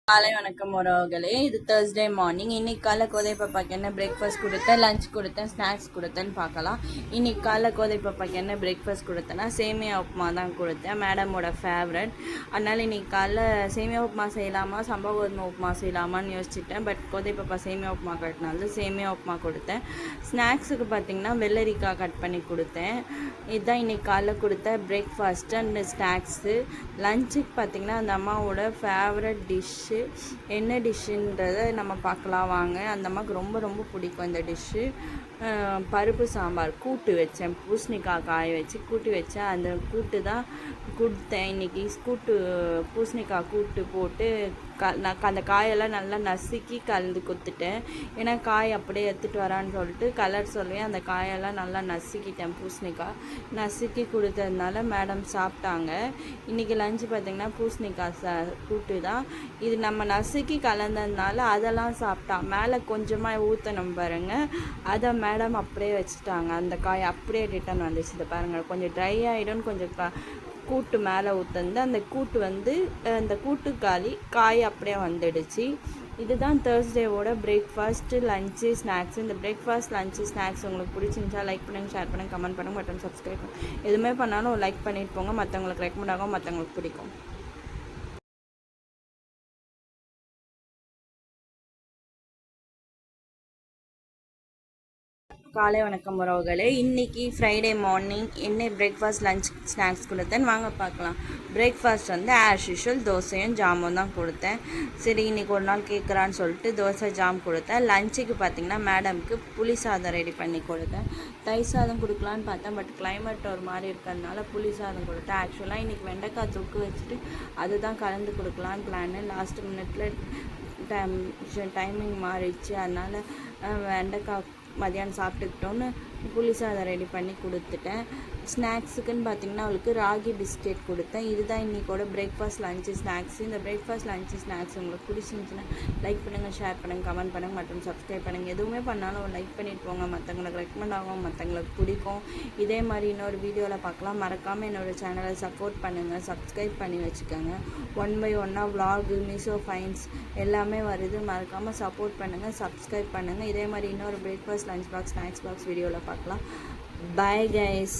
காலை வணக்கம் உறவுகளே. இது தேர்ஸ்டே மார்னிங். இன்னைக்கு காலை கோதை பாப்பாக்கு என்ன பிரேக்ஃபாஸ்ட் கொடுத்தேன், லஞ்ச் கொடுத்தேன், ஸ்நாக்ஸ் கொடுத்தேன்னு பார்க்கலாம். இன்னைக்கு காலை கோதை பாப்பாக்கு என்ன பிரேக்ஃபாஸ்ட் கொடுத்தேன்னா சேமியா உப்புமா தான் கொடுத்தேன், மேடமோட ஃபேவரட். அதனால் இன்னைக்கு காலைல சேமியா உப்புமா செய்யலாமா சம்பா கோதுமை உப்புமா செய்யலாமான்னு யோசிச்சுட்டேன். பட் கோதை பாப்பா சேமியா உப்புமா கட்டினால சேமியா உப்புமா கொடுத்தேன். ஸ்நாக்ஸுக்கு பார்த்திங்கன்னா வெள்ளரிக்காய் கட் பண்ணி கொடுத்தேன். இதுதான் இன்னைக்கு காலைல கொடுத்த பிரேக்ஃபாஸ்ட்டு அண்ட் ஸ்நாக்ஸு. லஞ்சுக்கு பார்த்திங்கன்னா அந்த அம்மாவோட ஃபேவரட் டிஷ்ஷு என்ன டிஷ்ஷுன்றதை நம்ம பார்க்கலாம் வாங்க. அந்த அம்மாவுக்கு ரொம்ப ரொம்ப பிடிக்கும் இந்த டிஷ்ஷு. பருப்பு சாம்பார் கூட்டு வச்சேன், பூசணிக்காய் காய வச்சு கூட்டு வச்சேன். அந்த கூட்டு தான் கொடுத்தேன் இன்றைக்கி. பூசணிக்காய் கூட்டு போட்டு அந்த காயெல்லாம் நல்லா நசுக்கி கலந்து கொடுத்துட்டேன். ஏன்னா காய் அப்படியே எடுத்துகிட்டு வரான்னு சொல்லிட்டு கலர் சொல்லுவேன். அந்த காயெல்லாம் நல்லா நசுக்கிட்டேன். பூசணிக்காய் நசுக்கி கொடுத்ததுனால மேடம் சாப்பிட்டாங்க. இன்றைக்கி லஞ்சு பார்த்திங்கன்னா பூசணிக்காய் கூட்டு தான். இது நம்ம நசுக்கி கலந்ததுனால அதெல்லாம் சாப்பிட்டா. மேலே கொஞ்சமாக ஊற்றணும் பாருங்கள், அதை மேடம் அப்படியே வச்சுட்டாங்க. அந்த காய் அப்படியே ரிட்டன் வந்துச்சு. இதை பாருங்கள், கொஞ்சம் ட்ரை ஆகிடும்னு கொஞ்சம் கூட்டு மேலே ஊற்றுந்து அந்த கூட்டு அந்த கூட்டு காய் அப்படியே வந்துடுச்சு. இதுதான் தேர்ஸ்டேவோட பிரேக்ஃபாஸ்ட்டு, லஞ்சு, ஸ்நாக்ஸ். இந்த பிரேக்ஃபாஸ்ட், லஞ்சு, ஸ்நாக்ஸ் உங்களுக்கு பிடிச்சிருந்துச்சா லைக் பண்ணுங்கள், ஷேர் பண்ணுங்கள், கமெண்ட் பண்ணுங்கள், மற்றும் சப்ஸ்கிரைப் பண்ணுங்கள். எதுவுமே பண்ணாலும் லைக் பண்ணிட்டு போங்க, மற்றவங்களுக்கு ரெக்கமெண்ட் ஆகும், மற்றவங்களுக்கு பிடிக்கும். காலை வணக்கம் உறவுகளே. இன்றைக்கி ஃப்ரைடே மார்னிங் என்ன பிரேக்ஃபாஸ்ட், லஞ்ச், ஸ்நாக்ஸ் கொடுத்தேன்னு வாங்க பார்க்கலாம். பிரேக்ஃபாஸ்ட் ஆஸ் யூஷுவல் தோசையும் ஜாமும் தான் கொடுத்தேன். சரி இன்றைக்கி ஒரு நாள் கேட்குறான்னு சொல்லிட்டு தோசை ஜாம் கொடுத்தேன். லஞ்சுக்கு பார்த்திங்கன்னா மேடம்க்கு புளி சாதம் ரெடி பண்ணி கொடுத்தேன். தயிர் சாதம் கொடுக்கலான்னு பார்த்தேன், பட் கிளைமேட் ஒரு மாதிரி இருக்கிறதுனால புளி சாதம் கொடுத்தேன். ஆக்சுவலாக இன்றைக்கி வெண்டைக்காய் தொக்கு வச்சுட்டு அதுதான் கலந்து கொடுக்கலான்னு பிளான். லாஸ்ட் மினிட்ல டைமிங் மாறிடுச்சு. அதனால் வெண்டைக்காய் மதியானம் சாப்பிட்டுக்கிட்டோன்னு புளி சாதம் ரெடி பண்ணி கொடுத்துட்டேன். ஸ்நாக்ஸுக்குன்னு பார்த்திங்கன்னா அவளுக்கு ராகி பிஸ்கெட் கொடுத்தேன். இதுதான் இன்றைக்கோட பிரேக்ஃபாஸ்ட், லஞ்சு, ஸ்நாக்ஸ். இந்த பிரேக்ஃபாஸ்ட், லஞ்சு, ஸ்நாக்ஸ் உங்களுக்கு பிடிச்சிருந்துச்சுன்னா லைக் பண்ணுங்கள், ஷேர் பண்ணுங்கள், கமெண்ட் பண்ணுங்கள், மற்றும் சப்ஸ்கிரைப் பண்ணுங்கள். எதுவுமே பண்ணாலும் லைக் பண்ணிட்டு போங்க, மற்றவங்களுக்கு ரெக்கமெண்ட் ஆகும், மற்றவங்களுக்கு பிடிக்கும். இதே மாதிரி இன்னொரு வீடியோவில் பார்க்கலாம். மறக்காமல் என்னோடய சேனலை சப்போர்ட் பண்ணுங்கள், சப்ஸ்கிரைப் பண்ணி வச்சுக்கோங்க. 1/1 விலாகு, மீஷோ ஃபைன்ஸ் எல்லாமே வருது. மறக்காமல் சப்போர்ட் பண்ணுங்கள், சப்ஸ்கிரைப் பண்ணுங்கள். இதே மாதிரி இன்னொரு breakfast, lunch box, snacks box வீடியோவில் பார்க்கலாம். Bye guys.